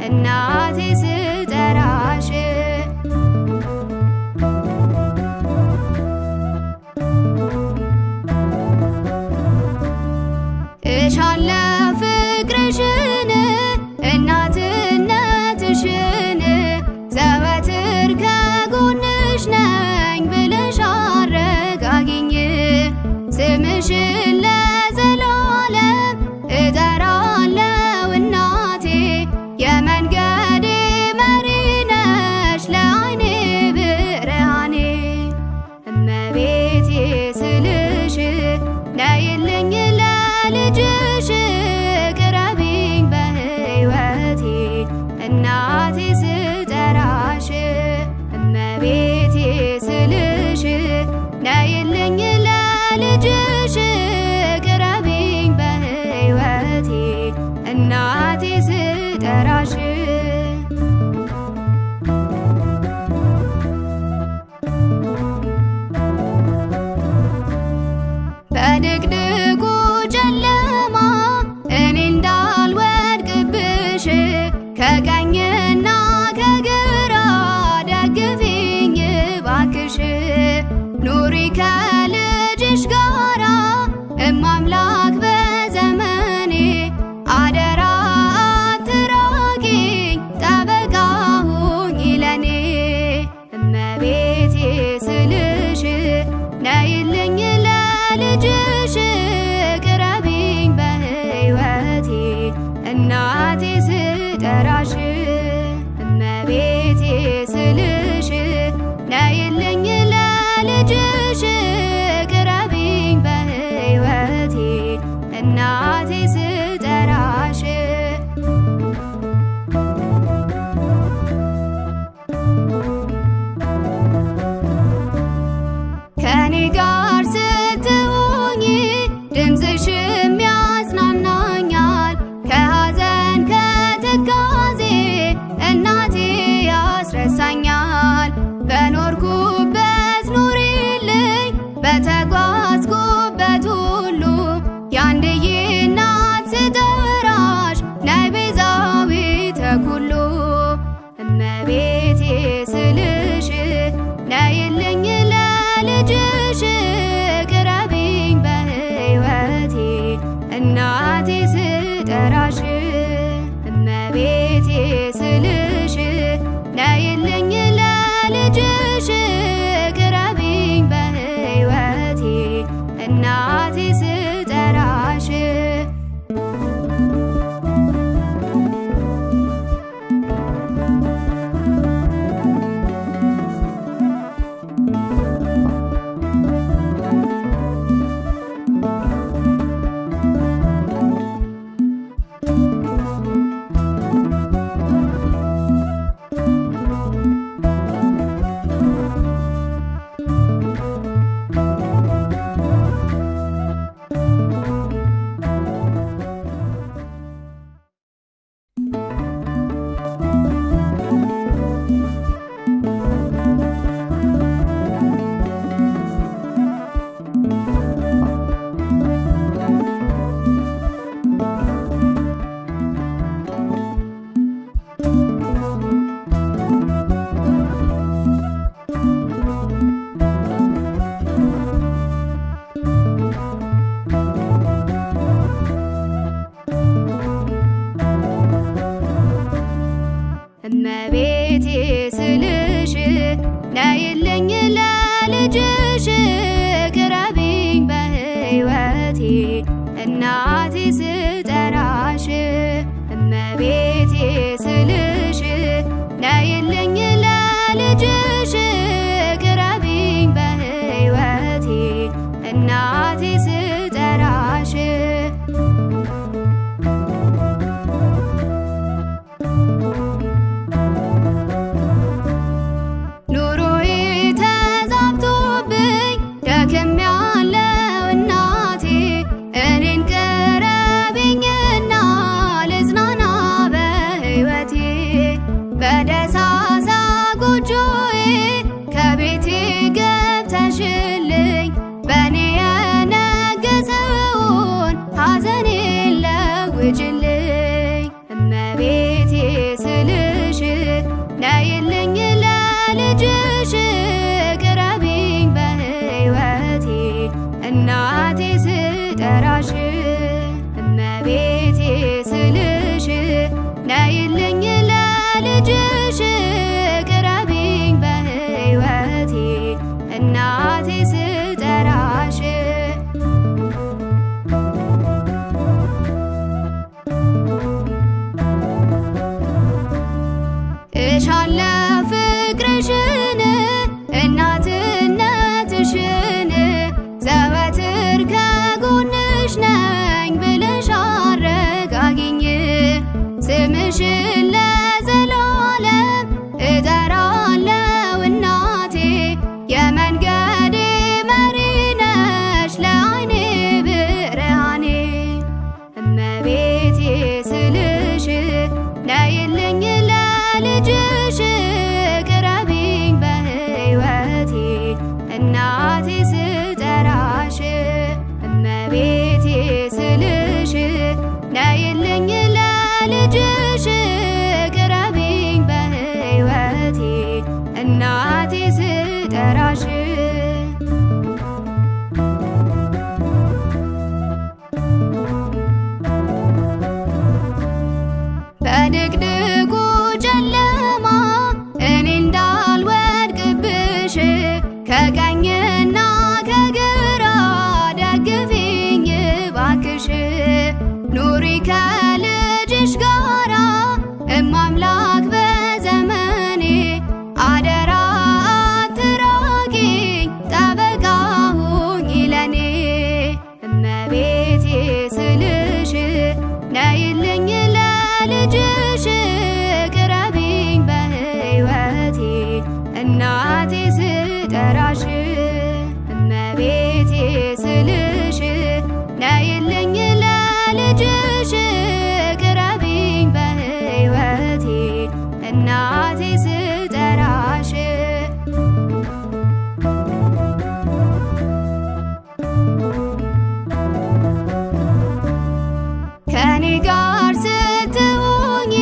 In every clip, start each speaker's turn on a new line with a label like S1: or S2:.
S1: እናቴ ስጠራሽ እሻለሁ ፍቅርሽን እናትነትሽን ዘወትር ከጎንሽ ነኝ ብለሽ አረጋጊኝ ስምሽን ለዘላለም እጠራለሁ እናቴ የመንገዴ መሪ ነሽ ለዓይኔ ብርሃኔ እመቤቴ ስልሽ ነይልኝ ለልጅሽ ቅረቢኝ በሕይወቴ እናቴ ስጠራሽ እመቤቴ ስልሽ ነይልኝ ለልጅሽ ቅረቢኝ በሕይወቴ እናቴ ስጠራሽ በድቅድቁ ጨለማ እኔ እንዳልወድቅብሽ ከቀኝና ከግራ ደግፊኝ ባክሽ ኑሪ ከልጅሽ ጋራ እማምላክ በዘመኔ አደራ አትራቂኝ ጠበቃ ሁኚ ለኔ እመቤቴ ስልሽ ነይልኝ ለልጅሽ ቅረቢኝ በሕይወቴ እናቴ ስጠራሽ እመቤቴ ስልሽ ነይልኝ ለልጅሽ ቅረቢኝ በሕይወቴ እናቴ ስጠራሽ ከኔ ጋር ስትሆኚ ድምፅሽም ያጽናናኛል ከሐዘን ከትካዜ እናቴ ያስረሳኛል በኖርኩበት ኑሪልኝ በተጓዝኩበት ሁሉ ያንድዬ እናት ስጠራሽ ነይ ቤዛዊተ ኩሉ እመቤቴ ስልሽ ነይልኝ ለልጅሽ ቅረቢኝ በሕይወቴ እናቴ ስጠራሽ እመቤቴ ስልሽ ነይልኝ ለልጅሽ ቅረቢኝ በሕይወቴ እናቴ ስጠራሽ እመቤቴ ስልሽ ነይልኝ ለልጅሽ ቅረቢኝ በሕይወቴ እናቴ ስጠራሽ እመቤቴ ስልሽ ነይልኝ ለልጅሽ ቅረቢኝ በሕይወቴ እናቴ ስጠራሽ ኑሮዬ ተዛብቶብኝ ደክሜያለሁ እናቴ እኔን ቅረቢኝና ልጽናና በሕይወቴ በደሳሳ ጎጆዬ ለልጅሽ ቅረቢኝ በሕይወቴ እናቴ ስጠራሽ እሻለሁ ፍቅርሽን እናትነትሽን ዘወትር ከጎንሽ ነኝ ብለሽ አረጋጊኝ ስምሽን ለዘላለም እጠራለሁ እናቴ የመንገዴ መሪ ነሽ ለዓይኔ ብርሃኔ እመቤቴ ስልሽ ነይልኝ ለልጅሽ ቅረቢኝ በሕይወቴ እናቴ ስጠራሽ እመቤቴ ስልሽ ነይልኝ ለልጅሽ ቅረቢኝ በሕይወቴ እናቴ ስጠራሽ በድቅድቁ ጨለማ እኔ እንዳልወድቅብሽ ከቀኝና ከግራ ደግፊኝ ባክሽ ኑሪ ከልጅሽ ጋራ እማምላክ በዘመኔ አደራ አትራቂኝ ጠበቃ ሁኚ ለኔ እመቤቴ ስልሽ ነይልኝ ለልጅሽ ቅረቢኝ በሕይወቴ እናቴ ስጠራሽ እመቤቴ ስልሽ ነይልኝ ለልጅሽ ቅረቢኝ በሕይወቴ እናቴ ስጠራሽ ከኔ ጋር ስትሆኚ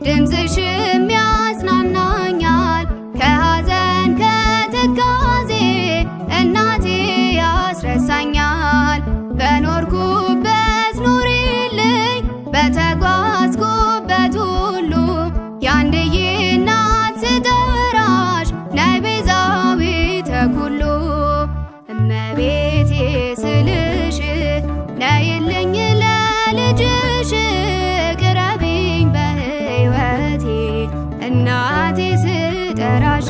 S1: ድምፅሽም ያጽናናኛል ከሐዘን ከትካዜ እናቴ ያስረሳኛል በኖርኩበት ኑሪልኝ በተጓዝኩበት ሁሉ ያንድዬ እናት ስጠራሽ ነይ ቤዛዊተ ኩሉ እመቤቴ ስልሽ ነይልኝ ለልጅሽ ቅረቢኝ በሕይወቴ እናቴ ስጠራሽ